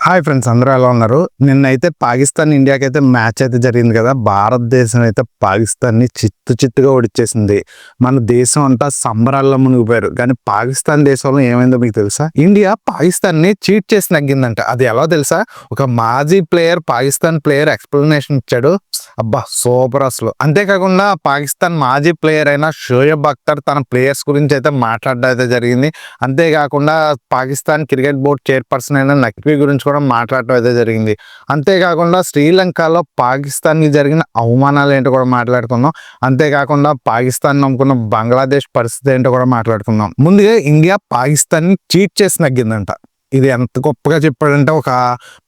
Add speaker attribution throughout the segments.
Speaker 1: Hi friends, అందరూ ఎలా ఉన్నారు? నిన్నైతే పాకిస్తాన్ ఇండియాకి అయితే మ్యాచ్ అయితే జరిగింది కదా. భారతదేశం అయితే పాకిస్తాన్ని చిత్తుగా ఓడిచ్చేసింది. మన దేశం అంతా సంబరాల్లో మునిగిపోయారు. కానీ పాకిస్తాన్ దేశంలో ఏమైందో మీకు తెలుసా? ఇండియా పాకిస్తాన్ ని చీట్ చేసి నగ్గిందంట. అది ఎలా తెలుసా? ఒక మాజీ ప్లేయర్ పాకిస్తాన్ ప్లేయర్ ఎక్స్ప్లెనేషన్ ఇచ్చాడు. అబ్బా సూపర్ అసలు. అంతేకాకుండా పాకిస్తాన్ మాజీ ప్లేయర్ అయిన షోయబ్ అఖ్తర్ తన ప్లేయర్స్ గురించి అయితే మాట్లాడడం అయితే జరిగింది. అంతేకాకుండా పాకిస్తాన్ క్రికెట్ బోర్డ్ చైర్పర్సన్ అయిన నఖ్వీ గురించి కూడా మాట్లాడటం అయితే జరిగింది. అంతేకాకుండా శ్రీలంకలో పాకిస్తాన్ కి జరిగిన అవమానాలు ఏంటో కూడా మాట్లాడుకుందాం. అంతేకాకుండా పాకిస్తాన్ నమ్ముకున్న బంగ్లాదేశ్ పరిస్థితి ఏంటో కూడా మాట్లాడుకుందాం. ముందుగా ఇండియా పాకిస్తాన్ ని చీట్ చేసి నగ్గిందంట. ఇది ఎంత గొప్పగా చెప్పాడంటే, ఒక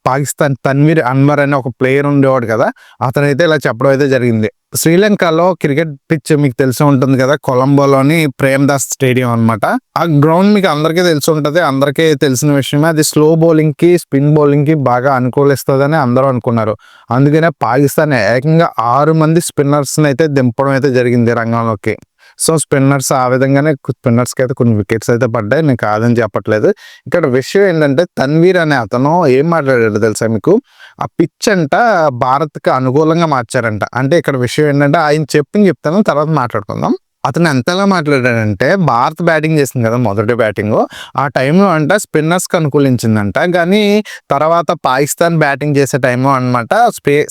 Speaker 1: పాకిస్తాన్ తన్వీర్ అన్వర్ అనే ఒక ప్లేయర్ ఉండేవాడు కదా, అతనైతే ఇలా చెప్పడం అయితే జరిగింది. శ్రీలంకలో క్రికెట్ పిచ్ మీకు తెలిసి ఉంటుంది కదా, కొలంబోలోని ప్రేమ్దాస్ స్టేడియం అనమాట. ఆ గ్రౌండ్ మీకు అందరికీ తెలిసి ఉంటుంది, అందరికీ తెలిసిన విషయమే. అది స్లో బౌలింగ్ కి స్పిన్ బౌలింగ్ కి బాగా అనుకూలిస్తుందని అందరూ అనుకున్నారు. అందుకనే పాకిస్తాన్ ఏకంగా 6 మంది స్పిన్నర్స్ అయితే దింపడం అయితే జరిగింది రంగంలోకి. సో స్పిన్నర్స్ ఆ విధంగానే స్పిన్నర్స్కి అయితే కొన్ని వికెట్స్ అయితే పడ్డాయి, నేను కాదని చెప్పట్లేదు. ఇక్కడ విషయం ఏంటంటే, తన్వీర్ అనే అతను ఏం మాట్లాడాడు తెలుసా మీకు? ఆ పిచ్ అంట భారత్కి అనుకూలంగా మార్చారంట. అంటే ఇక్కడ విషయం ఏంటంటే, ఆయన చెప్తాను, తర్వాత మాట్లాడుకుందాం. అతను ఎంతలా మాట్లాడాడంటే, భారత్ బ్యాటింగ్ చేసింది కదా మొదటి బ్యాటింగ్, ఆ టైంలో అంట స్పిన్నర్స్కి అనుకూలించిందంట. కానీ తర్వాత పాకిస్తాన్ బ్యాటింగ్ చేసే టైంలో అనమాట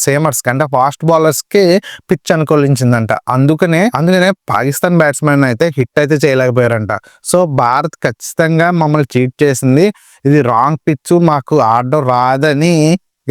Speaker 1: సేమర్స్కి అంటే ఫాస్ట్ బౌలర్స్కి పిచ్ అనుకూలించిందంట. అందుకనే పాకిస్తాన్ బ్యాట్స్మెన్ అయితే హిట్ అయితే చేయలేకపోయారంట. సో భారత్ ఖచ్చితంగా మమ్మల్ని చీట్ చేసింది, ఇది రాంగ్ పిచ్, మాకు ఆడడం రాదని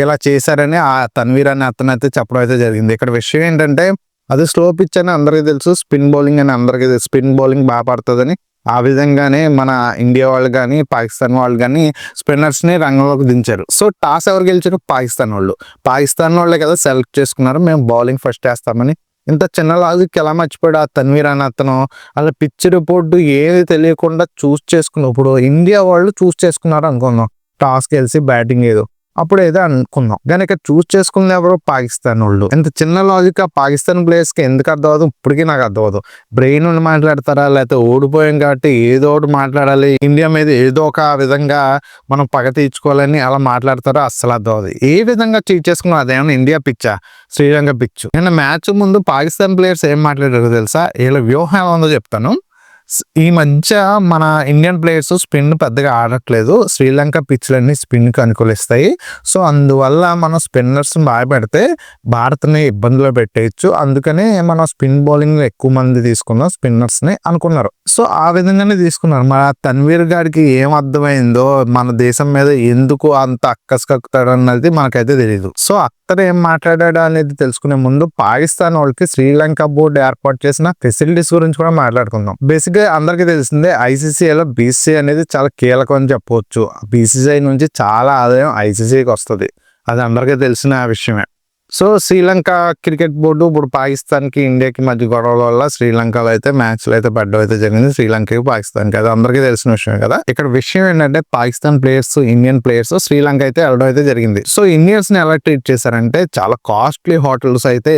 Speaker 1: ఇలా చేశారని ఆ తన్వీర్ అని అతను అయితే చెప్పడం అయితే జరిగింది. ఇక్కడ విషయం ఏంటంటే, అది స్లో పిచ్ అని అందరికీ తెలుసు, స్పిన్ బౌలింగ్ అని అందరికీ తెలుసు, స్పిన్ బౌలింగ్ బాగా పడుతుందని. ఆ విధంగానే మన ఇండియా వాళ్ళు కానీ పాకిస్తాన్ వాళ్ళు కానీ స్పిన్నర్స్ ని రంగంలోకి దించారు. సో టాస్ ఎవరు గెలిచారు? పాకిస్తాన్ వాళ్ళే కదా సెలెక్ట్ చేసుకున్నారు, మేము బౌలింగ్ ఫస్ట్ వేస్తామని. ఇంత చిన్న లాజిక్ ఎలా మర్చిపోయాడు ఆ తన్వీర్ అని అతను? అలా పిచ్ రిపోర్టు ఏది తెలియకుండా చూస్ చేసుకున్నాం. ఇప్పుడు ఇండియా వాళ్ళు చూస్ చేసుకున్నారు అనుకుందాం, టాస్ గెలిచి బ్యాటింగ్ ఏదో అప్పుడు ఏదో అనుకుందాం. కానీ ఇక్కడ చూస్ చేసుకున్న ఎవరు? పాకిస్తాన్ వాళ్ళు. ఇంత చిన్న లాజిక్ ఆ పాకిస్తాన్ ప్లేయర్స్ కి ఎందుకు అర్థం అవ్వదు? ఇప్పటికీ నాకు అర్థం అవ్వదు. బ్రెయిన్ ఉండి మాట్లాడతారా, లేకపోతే ఓడిపోయాం కాబట్టి ఏదో ఒకటి మాట్లాడాలి, ఇండియా మీద ఏదో ఒక విధంగా మనం పగ తీర్చుకోవాలని అలా మాట్లాడతారో అస్సలు అర్థం అవ్వదు. ఏ విధంగా చీట్ చేసుకున్నాం? అదేమన్నా ఇండియా పిచ్చా, శ్రీలంక పిచ్చు? నిన్న మ్యాచ్ ముందు పాకిస్తాన్ ప్లేయర్స్ ఏం మాట్లాడారో తెలుసా? వీళ్ళ వ్యూహం ఎలా ఉందో చెప్తాను. ఈ మధ్య మన ఇండియన్ ప్లేయర్స్ స్పిన్ పెద్దగా ఆడట్లేదు, శ్రీలంక పిచ్లన్నీ స్పిన్కి అనుకూలిస్తాయి. సో అందువల్ల మనం స్పిన్నర్స్ బాగా పెడితే భారత్ని ఇబ్బందులు పెట్టేయచ్చు, అందుకనే మనం స్పిన్ బౌలింగ్ ఎక్కువ మంది తీసుకున్నాం స్పిన్నర్స్ని అనుకున్నారు. సో ఆ విధంగానే తీసుకున్నారు. మన తన్వీర్ గారికి ఏం అర్థమైందో, మన దేశం మీద ఎందుకు అంత అక్కసుకక్కుతాడు అన్నది మనకైతే తెలియదు. సో అతను ఏం మాట్లాడాడు అనేది తెలుసుకునే ముందు పాకిస్తాన్ వాళ్ళకి శ్రీలంక బోర్డు ఏర్పాటు చేసిన ఫెసిలిటీస్ గురించి కూడా మాట్లాడుకుందాం. బేసిక్ గా అందరికీ తెలిసిందే, ఐసీసీలో బీసీసీ అనేది చాలా కీలకం అని చెప్పవచ్చు. బీసీసీ నుంచి చాలా ఆదాయం ఐసీసీకి వస్తుంది, అది అందరికీ తెలిసిన విషయమే. సో శ్రీలంక క్రికెట్ బోర్డు ఇప్పుడు పాకిస్తాన్ కి ఇండియాకి మధ్య గొడవల వల్ల శ్రీలంకలో అయితే మ్యాచ్లు అయితే పడ్డం అయితే జరిగింది, శ్రీలంకకి పాకిస్తాన్కి. అది అందరికీ తెలిసిన విషయం కదా. ఇక్కడ విషయం ఏంటంటే, Pakistan players Indian players Sri Lanka అయితే వెళ్ళడం అయితే జరిగింది. సో ఇండియన్స్ ని ఎలా ట్రీట్ చేశారంటే, చాలా కాస్ట్లీ హోటల్స్ అయితే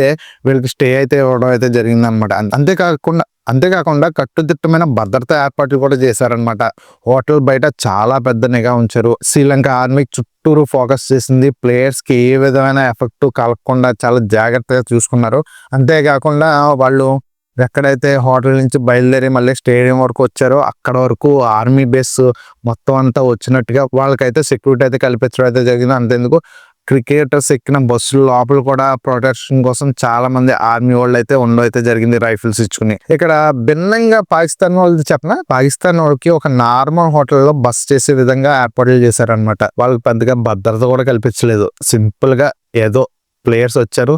Speaker 1: వీళ్ళకి స్టే అయితే ఇవ్వడం అయితే జరిగింది అనమాట. అంతేకాకుండా కట్టుదిట్టమైన భద్రతా ఏర్పాట్లు కూడా చేశారనమాట. హోటల్ బయట చాలా పెద్ద నిఘా ఉంచారు. శ్రీలంక ఆర్మీ చుట్టూరు ఫోకస్ చేసింది, ప్లేయర్స్ కి ఏ విధమైన ఎఫెక్ట్ కలగకుండా చాలా జాగ్రత్తగా చూసుకున్నారు. అంతేకాకుండా వాళ్ళు ఎక్కడైతే హోటల్ నుంచి బయలుదేరి మళ్ళీ స్టేడియం వరకు వచ్చారో అక్కడ వరకు ఆర్మీ బేస్ మొత్తం అంతా వచ్చినట్టుగా వాళ్ళకైతే సెక్యూరిటీ అయితే కల్పించడం అయితే జరిగింది. అంతేందుకు క్రికెటర్స్ ఎక్కిన బస్సుల లోపల కూడా ప్రొటెక్షన్ కోసం చాలా మంది ఆర్మీ వాళ్ళు అయితే ఉండడం అయితే జరిగింది, రైఫిల్స్ ఇచ్చుకుని. ఇక్కడ భిన్నంగా పాకిస్తాన్ వాళ్ళు చెప్పిన, పాకిస్తాన్ వాళ్ళకి ఒక నార్మల్ హోటల్లో బస్ చేసే విధంగా ఏర్పాట్లు చేశారనమాట. వాళ్ళకి పెద్దగా భద్రత కూడా కల్పించలేదు, సింపుల్ గా ఏదో ప్లేయర్స్ వచ్చారు,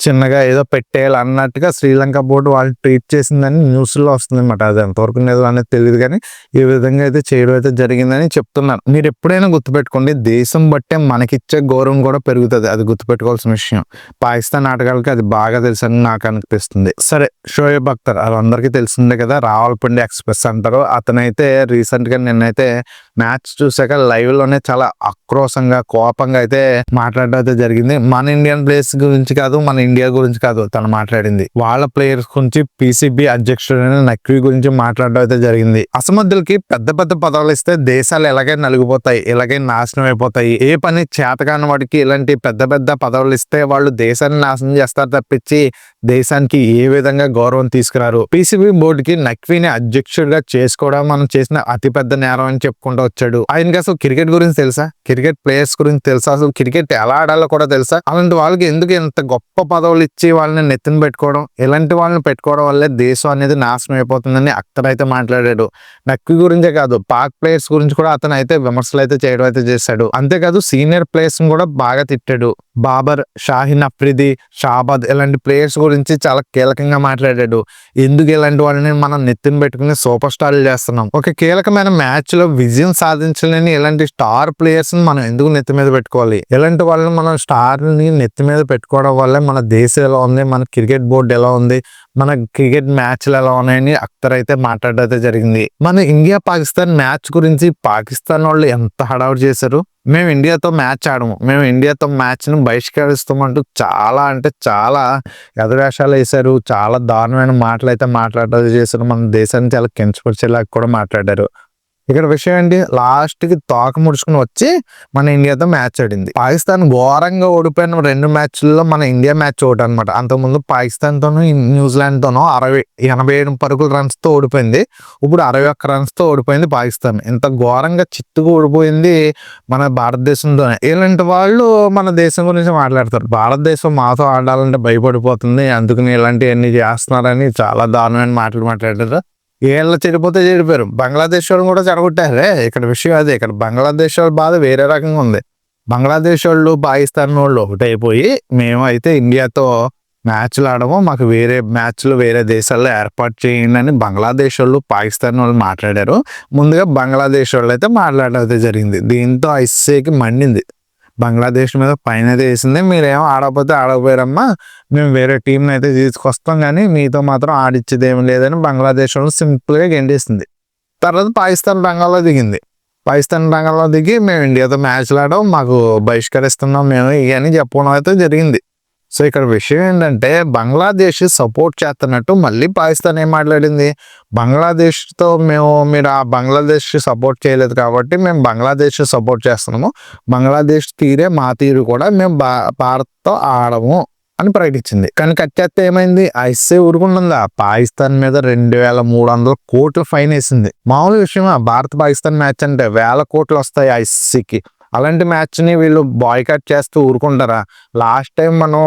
Speaker 1: చిన్నగా ఏదో పెట్టేయాలి అన్నట్టుగా శ్రీలంక బోర్డు వాళ్ళు ట్రీట్ చేసిందని న్యూస్ లో వస్తుంది అనమాట. అది ఎంతవరకు ఏదో అనేది తెలియదు, కానీ ఈ విధంగా అయితే చేయడం అయితే జరిగిందని చెప్తున్నాను. మీరు ఎప్పుడైనా గుర్తుపెట్టుకోండి, దేశం బట్టే మనకిచ్చే గౌరవం కూడా పెరుగుతుంది, అది గుర్తుపెట్టుకోవాల్సిన విషయం. పాకిస్తాన్ ఆటగాళ్ళకి అది బాగా తెలుసని నాకు అనిపిస్తుంది. సరే, షోయబ్ అఖ్తర్ అది అందరికీ తెలిసిందే కదా, రావల్పిండి ఎక్స్ప్రెస్ అంటారు. అతనైతే రీసెంట్ గా నిన్నైతే మ్యాచ్ చూసాక లైవ్ లోనే చాలా ఆక్రోశంగా కోపంగా అయితే మాట్లాడడం అయితే జరిగింది. మన ఇండియన్ ప్లేయర్స్ గురించి కాదు, మన ఇండియా గురించి కాదు తను మాట్లాడింది, వాళ్ళ ప్లేయర్స్ గురించి, పీసీబీ అధ్యక్షుడైన నక్వీ గురించి మాట్లాడడం అయితే జరిగింది. అసమర్థులకి పెద్ద పెద్ద పదవులు ఇస్తే దేశాలు ఎలాగైనా నలిగిపోతాయి, ఎలాగైనా నాశనం అయిపోతాయి. ఏ పని చేతకాని వాడికి ఇలాంటి పెద్ద పెద్ద పదవులు ఇస్తే వాళ్ళు దేశాన్ని నాశనం చేస్తారు తప్పించి దేశానికి ఏ విధంగా గౌరవం తీసుకురారు. పీసీబీ బోర్డుకి నక్వీని అధ్యక్షుడిగా చేసుకోవడం మనం చేసిన అతిపెద్ద నేరం అని చెప్పుకుంటూ వచ్చాడు. ఆయనకి అసలు క్రికెట్ గురించి తెలుసా, క్రికెట్ ప్లేయర్స్ గురించి తెలుసా, అసలు క్రికెట్ ఎలా ఆడాలో కూడా తెలుసా? అలాంటి వాళ్ళకి ఎందుకు ఇంత గొప్ప పదవులు ఇచ్చి వాళ్ళని నెత్తిన పెట్టుకోవడం? ఇలాంటి వాళ్ళని పెట్టుకోవడం వల్లే దేశం అనేది నాశనం అయిపోతుందని అక్తర్ అయితే మాట్లాడాడు. నక్వీ గురించే కాదు, పాక్ ప్లేయర్స్ గురించి కూడా అతను అయితే విమర్శలు అయితే చేయడం అయితే చేశాడు. అంతేకాదు సీనియర్ ప్లేయర్స్ కూడా బాగా తిట్టాడు. బాబర్, షాహీన్ అఫ్రిది, షాబాద్ ఇలాంటి ప్లేయర్స్ గురించి చాలా కీలకంగా మాట్లాడాడు. ఎందుకు ఇలాంటి వాళ్ళని మనం నెత్తిన పెట్టుకుని సూపర్ స్టార్లు చేస్తున్నాం? ఒక కీలకమైన మ్యాచ్ లో విజయం సాధించలేని ఇలాంటి స్టార్ ప్లేయర్స్ ని మనం ఎందుకు నెత్తి మీద పెట్టుకోవాలి? ఇలాంటి వాళ్ళని మనం స్టార్ ని నెత్తి మీద పెట్టుకోవడం వల్ల మన దేశం ఎలా ఉంది, మన క్రికెట్ బోర్డు ఎలా ఉంది, మన క్రికెట్ మ్యాచ్లు ఎలా ఉన్నాయని అక్తర్ అయితే మాట్లాడడం జరిగింది. మన ఇండియా పాకిస్తాన్ మ్యాచ్ గురించి పాకిస్తాన్ వాళ్ళు ఎంత హడావుడి చేశారు. మేము ఇండియాతో మ్యాచ్ ఆడము, మేము ఇండియాతో మ్యాచ్ ను బహిష్కరిస్తామంటూ చాలా అంటే చాలా ఎదురేషాలు వేశారు. చాలా దారుణమైన మాటలు అయితే మాట్లాడడం చేశారు. మన దేశాన్ని చాలా కించపరిచేలాగా కూడా మాట్లాడారు. ఇక్కడ విషయం ఏంటి, లాస్ట్ కి తోక ముడుచుకుని వచ్చి మన ఇండియాతో మ్యాచ్ ఆడింది. పాకిస్తాన్ ఘోరంగా ఓడిపోయిన 2 మ్యాచ్ల్లో మన ఇండియా మ్యాచ్ ఒకటి అనమాట. అంతకుముందు పాకిస్తాన్ తోనూ న్యూజిలాండ్ తోనూ 87 పరుగుల రన్స్ తో ఓడిపోయింది. ఇప్పుడు 61 రన్స్ తో ఓడిపోయింది పాకిస్తాన్. ఇంత ఘోరంగా చిత్తుగా ఓడిపోయింది మన భారతదేశంతోనే. ఇలాంటి వాళ్ళు మన దేశం గురించి మాట్లాడతారు. భారతదేశం మాతో ఆడాలంటే భయపడిపోతుంది, అందుకని ఇలాంటివన్నీ చేస్తున్నారని చాలా దారుణమైన మాటలు మాట్లాడారు. ఏళ్ళ చెడిపోతే చెడిపోయారు. బంగ్లాదేశ్ వాళ్ళు కూడా చెడగొట్టారే. ఇక్కడ విషయం అదే. ఇక్కడ బంగ్లాదేశ్ వాళ్ళ బాధ వేరే రకంగా ఉంది. బంగ్లాదేశ్ వాళ్ళు పాకిస్తాన్ వాళ్ళు ఒకటైపోయి మేము అయితే ఇండియాతో మ్యాచ్లు ఆడము, మాకు వేరే మ్యాచ్లు వేరే దేశాల్లో ఏర్పాటు చేయండి అని బంగ్లాదేశ్ వాళ్ళు పాకిస్తాన్ వాళ్ళు మాట్లాడారు. ముందుగా బంగ్లాదేశ్ వాళ్ళు అయితే మాట్లాడడం అయితే జరిగింది. దీంతో ఐసీసీకి మండింది. బంగ్లాదేశ్ మీద పైన అయితే వేసింది, మీరేమో ఆడకపోతే ఆడకపోయారమ్మా, మేము వేరే టీంని అయితే తీసుకొస్తాం కానీ మీతో మాత్రం ఆడిచ్చేది ఏమి లేదని బంగ్లాదేశ్ వాళ్ళు సింపుల్గా గెంటేసింది. తర్వాత పాకిస్తాన్ రంగంలో దిగింది. పాకిస్తాన్ రంగంలో దిగి మేము ఇండియాతో మ్యాచ్లు ఆడడం, మాకు బహిష్కరిస్తున్నాం మేము అని చెప్పడం అయితే జరిగింది. సో ఇక్కడ విషయం ఏంటంటే బంగ్లాదేశ్ సపోర్ట్ చేస్తున్నట్టు మళ్ళీ పాకిస్తాన్ ఏం మాట్లాడింది, బంగ్లాదేశ్తో మీరు ఆ బంగ్లాదేశ్ సపోర్ట్ చేయలేదు కాబట్టి మేము బంగ్లాదేశ్ సపోర్ట్ చేస్తున్నాము, బంగ్లాదేశ్ తీరే మా తీరు కూడా మేము భారత్తో ఆడము అని ప్రకటించింది. కానీ కట్ చేస్తే ఏమైంది, ఐసీసీ ఊరుకుంటుందా? పాకిస్తాన్ మీద 2300 కోట్లు ఫైన్ వేసింది. మామూలు విషయమా? భారత్ పాకిస్తాన్ మ్యాచ్ అంటే వేల కోట్లు వస్తాయి ఐసీసీకి. అలాంటి మ్యాచ్ని వీళ్ళు బాయ్కాట్ చేస్తూ ఊరుకుంటారా? లాస్ట్ టైం మనం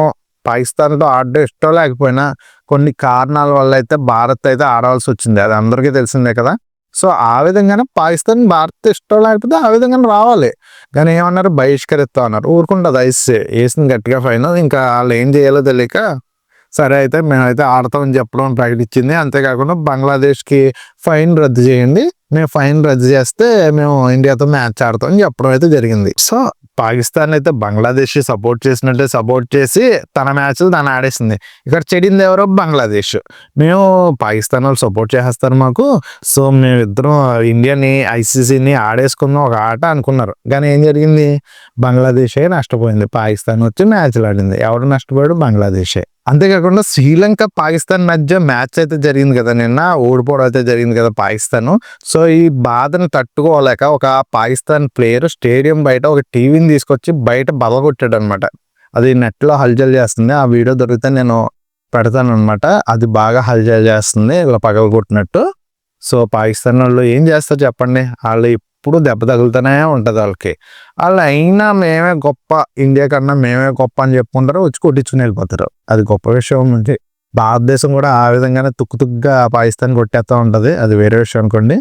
Speaker 1: పాకిస్తాన్తో ఆడడం ఇష్టం లేకపోయినా కొన్ని కారణాల వల్ల అయితే భారత్ అయితే ఆడాల్సి వచ్చింది, అది అందరికీ తెలిసిందే కదా. సో ఆ విధంగానే పాకిస్తాన్ భారత్ ఇష్టం లేకపోతే ఆ విధంగానే రావాలి. కానీ ఏమన్నారు, బహిష్కరిస్తా అన్నారు. ఊరుకుంటుంది ఐసీసీ, వేసింది గట్టిగా ఫైన్. ఇంకా వాళ్ళు ఏం చేయాలో తెలియక సరే అయితే మేమైతే ఆడతామని చెప్పడం ప్రకటించింది. అంతేకాకుండా బంగ్లాదేశ్కి ఫైన్ రద్దు చేయండి, మేము ఫైన్ రద్దు చేస్తే మేము ఇండియాతో మ్యాచ్ ఆడతాం అని చెప్పడం అయితే జరిగింది. సో పాకిస్తాన్ అయితే బంగ్లాదేశ్ సపోర్ట్ చేసినట్టే సపోర్ట్ చేసి తన మ్యాచ్లు తను ఆడేసింది. ఇక్కడ చెడింది ఎవరో బంగ్లాదేశ్. మేము పాకిస్తాన్ వాళ్ళు సపోర్ట్ చేస్తారు మాకు, సో మేమిద్దరం ఇండియాని ఐసీసీని ఆడేసుకుందాం ఒక ఆట అనుకున్నారు. కానీ ఏం జరిగింది, బంగ్లాదేశే నష్టపోయింది. పాకిస్తాన్ వచ్చి మ్యాచ్లు ఆడింది. ఎవరు నష్టపోయాడు? బంగ్లాదేశే. అంతేకాకుండా శ్రీలంక పాకిస్తాన్ మధ్య మ్యాచ్ అయితే జరిగింది కదా నిన్న, ఓడిపోవడం అయితే జరిగింది కదా పాకిస్తాన్. సో ఈ బాధను తట్టుకోలేక ఒక పాకిస్తాన్ ప్లేయర్ స్టేడియం బయట ఒక టీవీని తీసుకొచ్చి బయట బలగొట్టాడు అనమాట. అది నెట్లో హల్చల్ చేస్తుంది. ఆ వీడియో దొరికితే నేను పెడతాను అనమాట. అది బాగా హల్చల్ చేస్తుంది ఇలా పగలగొట్టినట్టు. సో పాకిస్తాన్ వాళ్ళు ఏం చేస్తారు చెప్పండి, వాళ్ళు ఇప్పుడు దెబ్బ తగులుతూనే ఉంటుంది వాళ్ళకి. వాళ్ళు అయినా మేమే గొప్ప, ఇండియా కన్నా మేమే గొప్ప అని చెప్పుకుంటారు, వచ్చి కొట్టించుకుని వెళ్ళిపోతారు. అది గొప్ప విషయం. అంటే భారతదేశం కూడా ఆ విధంగానే తుక్కుగా పాకిస్తాన్ కొట్టేస్తూ ఉంటుంది, అది వేరే విషయం అనుకోండి.